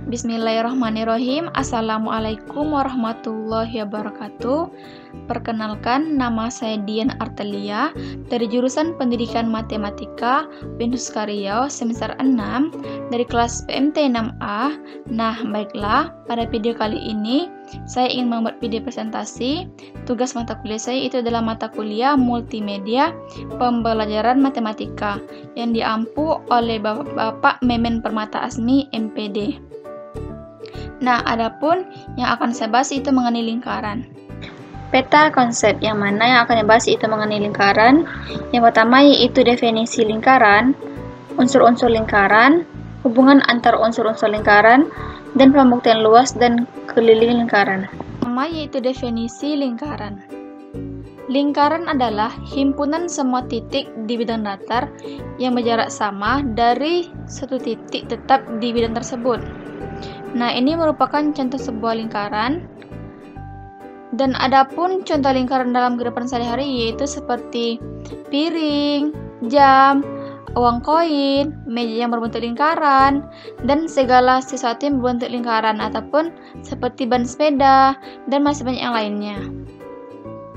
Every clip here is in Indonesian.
Bismillahirrahmanirrahim. Assalamualaikum warahmatullahi wabarakatuh. Perkenalkan, nama saya Dian Artelia dari jurusan Pendidikan Matematika Binus Riau semester 6 dari kelas PMT 6A. Nah, baiklah, pada video kali ini saya ingin membuat video presentasi. Tugas mata kuliah saya itu adalah mata kuliah multimedia pembelajaran matematika yang diampu oleh Bapak Memen Permata Asmi MPD. Nah, adapun yang akan saya bahas itu mengenai lingkaran. Peta konsep yang mana yang akan dibahas itu mengenai lingkaran. Yang pertama yaitu definisi lingkaran, unsur-unsur lingkaran, hubungan antar unsur-unsur lingkaran, dan pembuktian luas dan keliling lingkaran. Pertama yaitu definisi lingkaran. Lingkaran adalah himpunan semua titik di bidang datar yang berjarak sama dari satu titik tetap di bidang tersebut. Nah, ini merupakan contoh sebuah lingkaran. Dan adapun contoh lingkaran dalam kehidupan sehari-hari yaitu seperti piring, jam, uang koin, meja yang berbentuk lingkaran, dan segala sesuatu yang berbentuk lingkaran ataupun seperti ban sepeda dan masih banyak yang lainnya.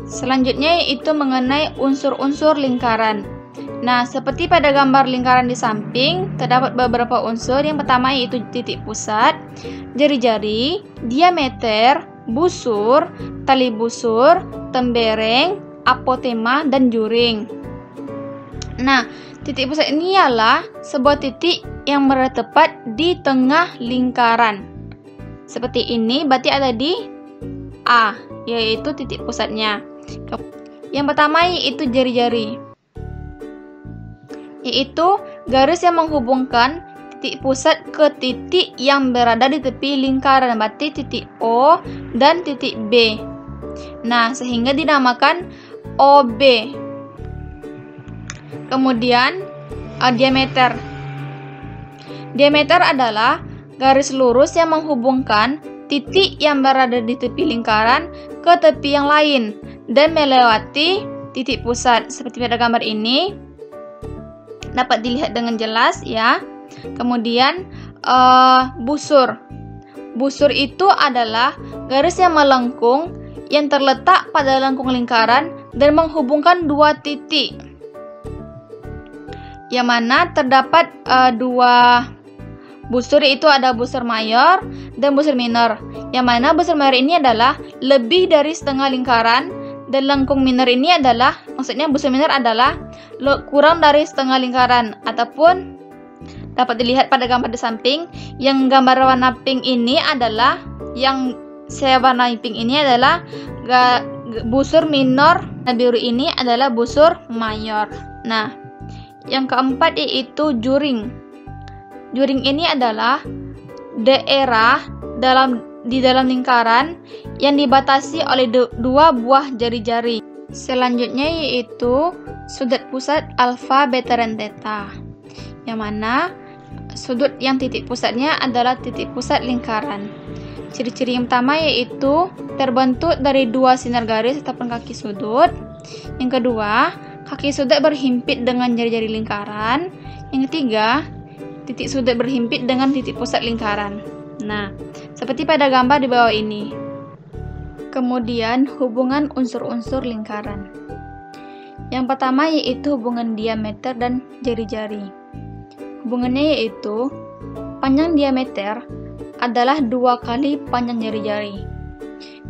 Selanjutnya yaitu mengenai unsur-unsur lingkaran. Nah, seperti pada gambar lingkaran di samping, terdapat beberapa unsur. Yang pertama yaitu titik pusat, jari-jari, diameter, busur, tali busur, tembereng, apotema, dan juring. Nah, titik pusat ini ialah sebuah titik yang berada tepat di tengah lingkaran. Seperti ini, berarti ada di A, yaitu titik pusatnya. Yang pertama yaitu jari-jari, yaitu garis yang menghubungkan titik pusat ke titik yang berada di tepi lingkaran, berarti titik O dan titik B. Nah, sehingga dinamakan OB. Kemudian diameter. Diameter adalah garis lurus yang menghubungkan titik yang berada di tepi lingkaran ke tepi yang lain dan melewati titik pusat. Seperti pada gambar ini dapat dilihat dengan jelas ya. Kemudian busur. Busur itu adalah garis yang melengkung yang terletak pada lengkung lingkaran dan menghubungkan dua titik, yang mana terdapat dua busur, yaitu ada busur mayor dan busur minor. Yang mana busur mayor ini adalah lebih dari setengah lingkaran dan lengkung minor ini adalah, maksudnya busur minor adalah kurang dari setengah lingkaran, ataupun dapat dilihat pada gambar di samping. Yang gambar warna pink ini adalah, yang saya warnai pink ini adalah busur minor, nah biru ini adalah busur mayor. Nah, yang keempat yaitu juring. Juring ini adalah daerah di dalam lingkaran yang dibatasi oleh dua buah jari-jari. Selanjutnya yaitu sudut pusat alfa, beta, dan theta, yang mana sudut yang titik pusatnya adalah titik pusat lingkaran. Ciri-ciri yang pertama yaitu terbentuk dari dua sinar garis ataupun kaki sudut. Yang kedua, kaki sudut berhimpit dengan jari-jari lingkaran. Yang ketiga, titik sudut berhimpit dengan titik pusat lingkaran. Nah, seperti pada gambar di bawah ini. Kemudian, hubungan unsur-unsur lingkaran. Yang pertama yaitu hubungan diameter dan jari-jari. Hubungannya yaitu panjang diameter adalah 2 kali panjang jari-jari.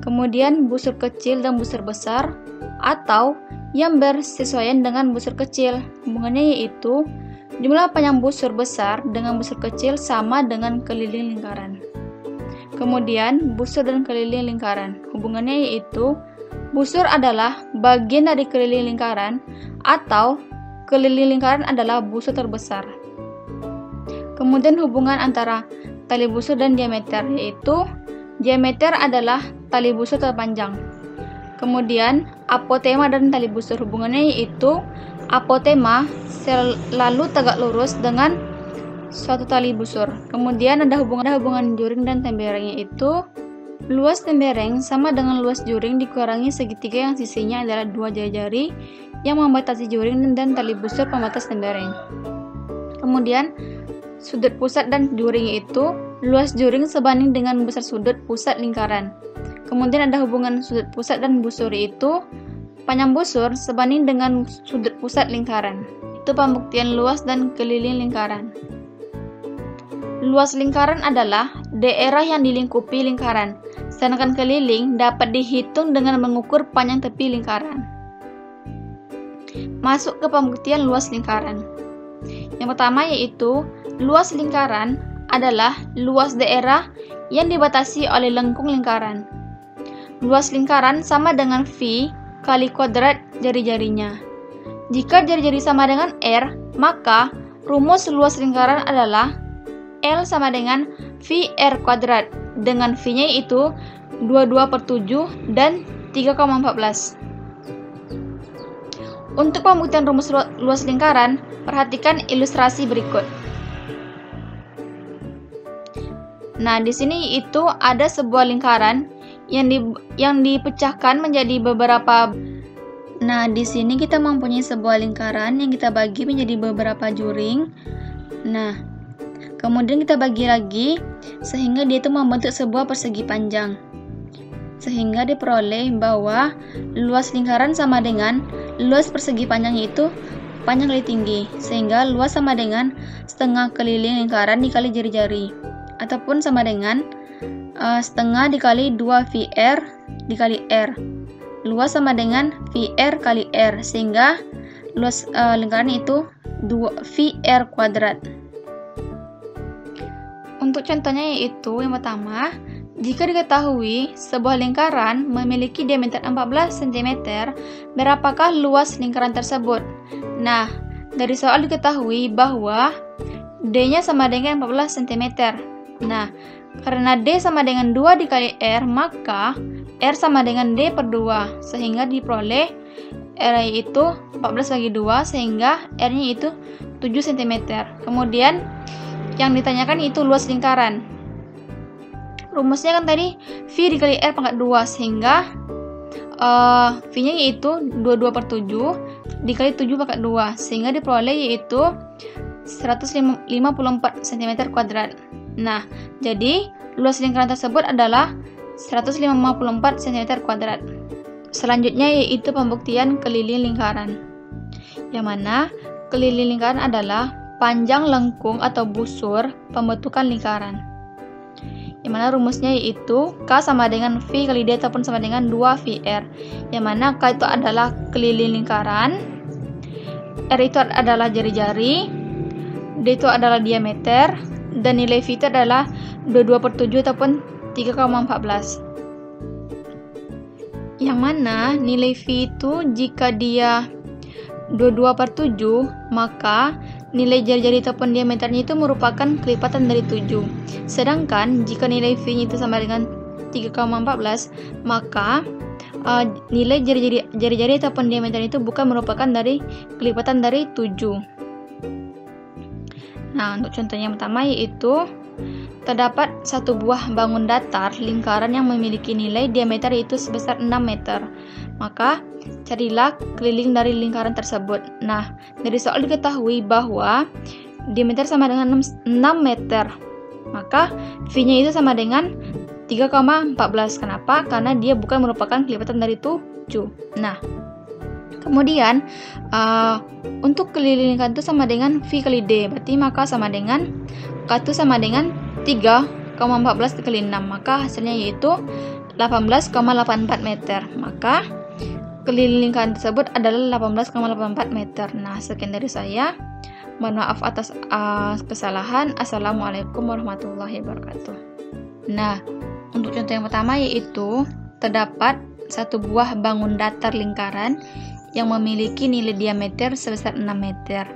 Kemudian busur kecil dan busur besar atau yang bersesuaian dengan busur kecil. Hubungannya yaitu jumlah panjang busur besar dengan busur kecil sama dengan keliling lingkaran. Kemudian busur dan keliling lingkaran. Hubungannya yaitu busur adalah bagian dari keliling lingkaran atau keliling lingkaran adalah busur terbesar. Kemudian hubungan antara tali busur dan diameter, yaitu diameter adalah tali busur terpanjang. Kemudian apotema dan tali busur. Hubungannya yaitu apotema selalu tegak lurus dengan suatu tali busur. Kemudian ada hubungan juring dan tembereng, yaitu luas tembereng sama dengan luas juring dikurangi segitiga yang sisinya adalah 2 jari-jari yang membatasi juring dan tali busur pembatas tembereng. Kemudian sudut pusat dan juring, yaitu luas juring sebanding dengan besar sudut pusat lingkaran. Kemudian ada hubungan sudut pusat dan busur, yaitu panjang busur sebanding dengan sudut pusat lingkaran. Itu pembuktian luas dan keliling lingkaran. Luas lingkaran adalah daerah yang dilingkupi lingkaran, sedangkan keliling dapat dihitung dengan mengukur panjang tepi lingkaran. Masuk ke pembuktian luas lingkaran. Yang pertama yaitu luas lingkaran adalah luas daerah yang dibatasi oleh lengkung lingkaran. Luas lingkaran sama dengan V kali kuadrat jari-jarinya. Jika jari-jari sama dengan R, maka rumus luas lingkaran adalah L sama dengan VR kuadrat, dengan V-nya yaitu 22/7 dan 3,14. Untuk pembuktian rumus luas lingkaran, perhatikan ilustrasi berikut. Nah, di sini itu ada sebuah lingkaran yang dipecahkan menjadi beberapa. Nah, di sini kita mempunyai sebuah lingkaran yang kita bagi menjadi beberapa juring. Nah, kemudian kita bagi lagi sehingga dia itu membentuk sebuah persegi panjang. Sehingga diperoleh bahwa luas lingkaran sama dengan luas persegi panjangnya itu panjang kali tinggi, sehingga luas sama dengan setengah keliling lingkaran dikali jari-jari, ataupun sama dengan setengah dikali 2 VR dikali R. Luas sama dengan VR kali R, sehingga luas lingkaran itu 2 VR kuadrat. Untuk contohnya yaitu yang pertama, jika diketahui sebuah lingkaran memiliki diameter 14 cm, berapakah luas lingkaran tersebut? Nah, dari soal diketahui bahwa D-nya sama dengan 14 cm. Nah, karena D sama dengan 2 dikali R, maka R sama dengan D per 2, sehingga diperoleh R itu 14 bagi 2, sehingga R-nya itu 7 cm. Kemudian, yang ditanyakan itu luas lingkaran. Rumusnya kan tadi V dikali R pangkat 2, sehingga V-nya yaitu 22/7 dikali 7 pangkat 2, sehingga diperoleh yaitu 154 cm kuadrat. Nah, jadi luas lingkaran tersebut adalah 154 cm kuadrat. Selanjutnya yaitu pembuktian keliling lingkaran, yang mana keliling lingkaran adalah panjang lengkung atau busur pembentukan lingkaran, yang mana rumusnya yaitu K sama dengan V kali D ataupun sama dengan 2VR, yang mana K itu adalah keliling lingkaran, R itu adalah jari-jari, D itu adalah diameter, dan nilai V itu adalah 22/7 ataupun 3,14. Yang mana nilai V itu jika dia 22/7, maka nilai jari-jari ataupun diameternya itu merupakan kelipatan dari 7. Sedangkan jika nilai V-nya itu sama dengan 3,14, maka nilai jari-jari ataupun diameter itu bukan merupakan dari kelipatan dari 7. Nah, untuk contohnya yang pertama yaitu terdapat satu buah bangun datar lingkaran yang memiliki nilai diameter yaitu sebesar 6 meter. Maka carilah keliling dari lingkaran tersebut. Nah, dari soal diketahui bahwa diameter sama dengan 6 meter. Maka V-nya itu sama dengan 3,14. Kenapa? Karena dia bukan merupakan kelipatan dari 7. Nah, kemudian untuk keliling lingkaran itu sama dengan V kali D. Berarti maka sama dengan K itu sama dengan 3,14 dikali 6. Maka hasilnya yaitu 18,84 meter. Maka keliling lingkaran tersebut adalah 18,84 meter. Nah, sekian dari saya. Mohon maaf atas kesalahan. Assalamualaikum warahmatullahi wabarakatuh. Nah, untuk contoh yang pertama yaitu terdapat satu buah bangun datar lingkaran yang memiliki nilai diameter sebesar 6 meter.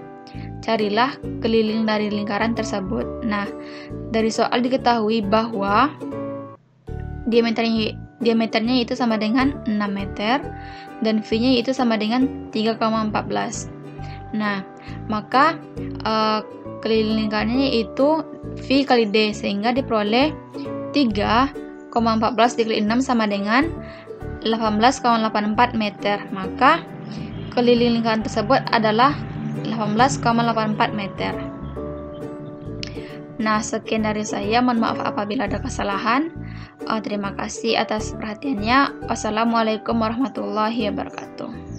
Carilah keliling dari lingkaran tersebut. Nah, dari soal diketahui bahwa diameternya itu sama dengan 6 meter dan V-nya itu sama dengan 3,14. Nah, maka keliling lingkarannya itu V kali D, sehingga diperoleh 3,14 dikali 6 sama dengan 18,84 meter. Maka keliling lingkaran tersebut adalah 18,84 meter. Nah, sekian dari saya. Mohon maaf apabila ada kesalahan. Terima kasih atas perhatiannya. Wassalamualaikum warahmatullahi wabarakatuh.